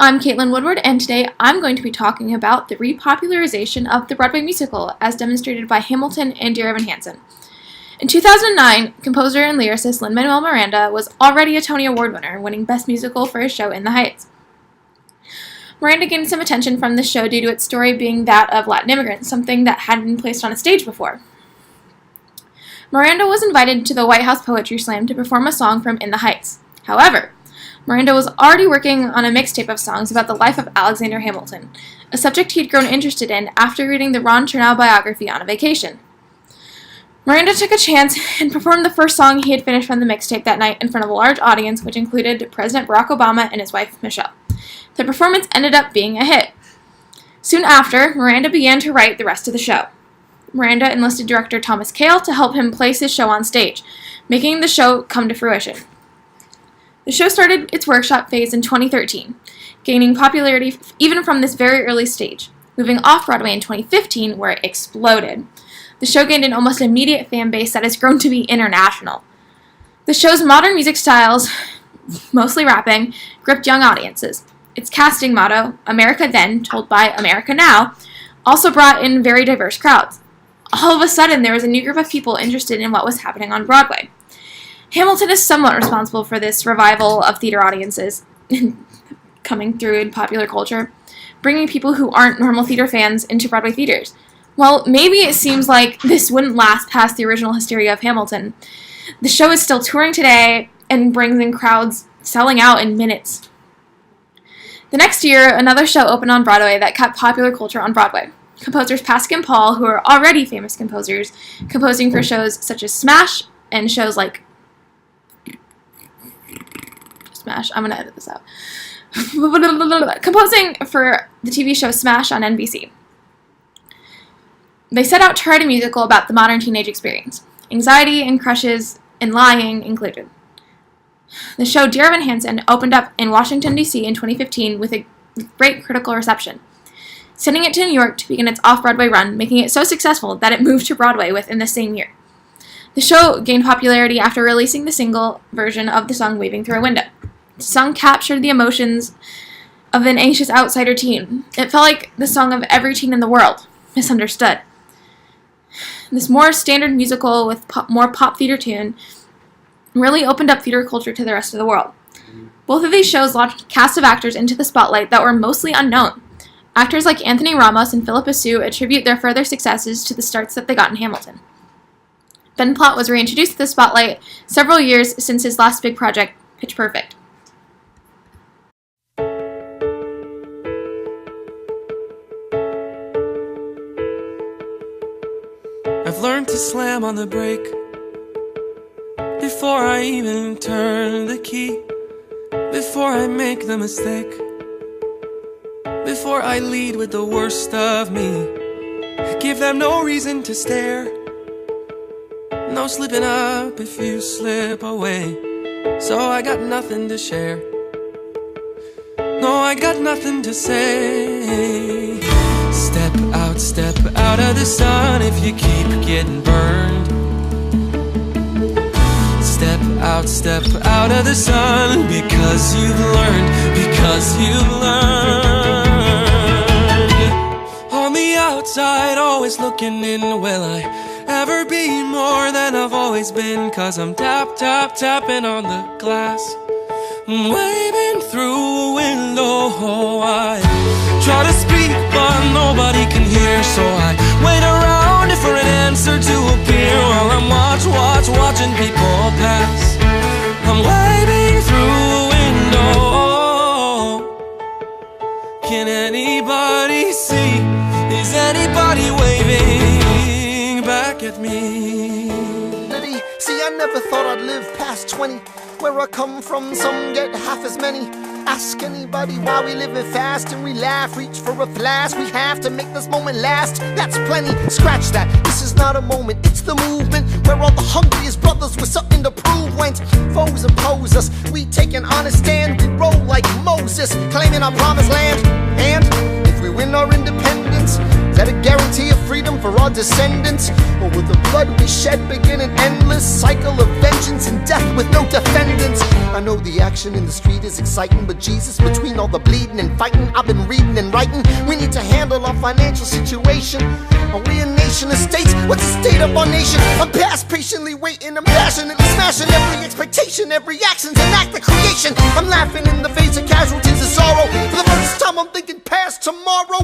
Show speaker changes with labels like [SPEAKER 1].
[SPEAKER 1] I'm Caitlin Woodward, and today I'm going to be talking about the repopularization of the Broadway musical as demonstrated by Hamilton and Dear Evan Hansen. In 2009, composer and lyricist Lin-Manuel Miranda was already a Tony Award winner, winning Best Musical for his show In the Heights. Miranda gained some attention from the show due to its story being that of Latin immigrants, something that hadn't been placed on a stage before. Miranda was invited to the White House Poetry Slam to perform a song from In the Heights. However, Miranda was already working on a mixtape of songs about the life of Alexander Hamilton, a subject he'd grown interested in after reading the Ron Chernow biography on a vacation. Miranda took a chance and performed the first song he had finished from the mixtape that night in front of a large audience, which included President Barack Obama and his wife, Michelle. The performance ended up being a hit. Soon after, Miranda began to write the rest of the show. Miranda enlisted director Thomas Kail to help him place his show on stage, making the show come to fruition. The show started its workshop phase in 2013, gaining popularity even from this very early stage, moving off-Broadway in 2015, where it exploded. The show gained an almost immediate fan base that has grown to be international. The show's modern music styles, mostly rapping, gripped young audiences. Its casting motto, America Then, told by America Now, also brought in very diverse crowds. All of a sudden, there was a new group of people interested in what was happening on Broadway. Hamilton is somewhat responsible for this revival of theater audiences coming through in popular culture, bringing people who aren't normal theater fans into Broadway theaters. Well, maybe it seems like this wouldn't last past the original hysteria of Hamilton. The show is still touring today and brings in crowds selling out in minutes. The next year, another show opened on Broadway that kept popular culture on Broadway. Composers Pasek and Paul, who are already famous composers, composing for shows such as Smash and shows like Smash. I'm going to edit this out. Composing for the TV show Smash on NBC. They set out to write a musical about the modern teenage experience. Anxiety and crushes and lying included. The show Dear Evan Hansen opened up in Washington, D.C. in 2015 with a great critical reception, sending it to New York to begin its off-Broadway run, making it so successful that it moved to Broadway within the same year. The show gained popularity after releasing the single version of the song Waving Through a Window. The song captured the emotions of an anxious outsider teen. It felt like the song of every teen in the world, misunderstood. This more standard musical with more pop theater tune really opened up theater culture to the rest of the world. Both of these shows launched a cast of actors into the spotlight that were mostly unknown. Actors like Anthony Ramos and Philippa Sue attribute their further successes to the starts that they got in Hamilton. Ben Platt was reintroduced to the spotlight several years since his last big project, Pitch Perfect.
[SPEAKER 2] I've learned to slam on the brake before I even turn the key, before I make the mistake, before I lead with the worst of me. Give them no reason to stare, no slipping up if you slip away. So I got nothing to share, no, I got nothing to say. Step out of the sun if you keep getting burned. Step out of the sun because you've learned, On the outside, always looking in, will I ever be more than I've always been? Cause I'm tapping on the glass, waving through a window. I try to speak but nobody can hear, so I wait around for an answer to appear while I'm watching people pass. I'm waving through a window. Can anybody see? Is anybody waving back at me?
[SPEAKER 3] See, I never thought I'd live past 20. Where I come from, some get half as many. Ask anybody why we live it fast and we laugh, reach for a flash. We have to make this moment last, that's plenty. Scratch that, this is not a moment, it's the movement. Where all the hungriest brothers with something to prove went. Foes oppose us, we take an honest stand. We roll like Moses, claiming our promised land. And if we win our independence, is that a guarantee of freedom for our descendants? Or will the blood we shed begin an endless cycle of vengeance and death with no defendants? I know the action in the street is exciting, but Jesus, between all the bleeding and fighting I've been reading and writing, we need to handle our financial situation. Are we a nation of states? What's the state of our nation? I'm past patiently waiting, I'm passionately smashing every expectation, every action's an act of creation. I'm laughing in the face of casualties of sorrow. For the first time I'm thinking past tomorrow.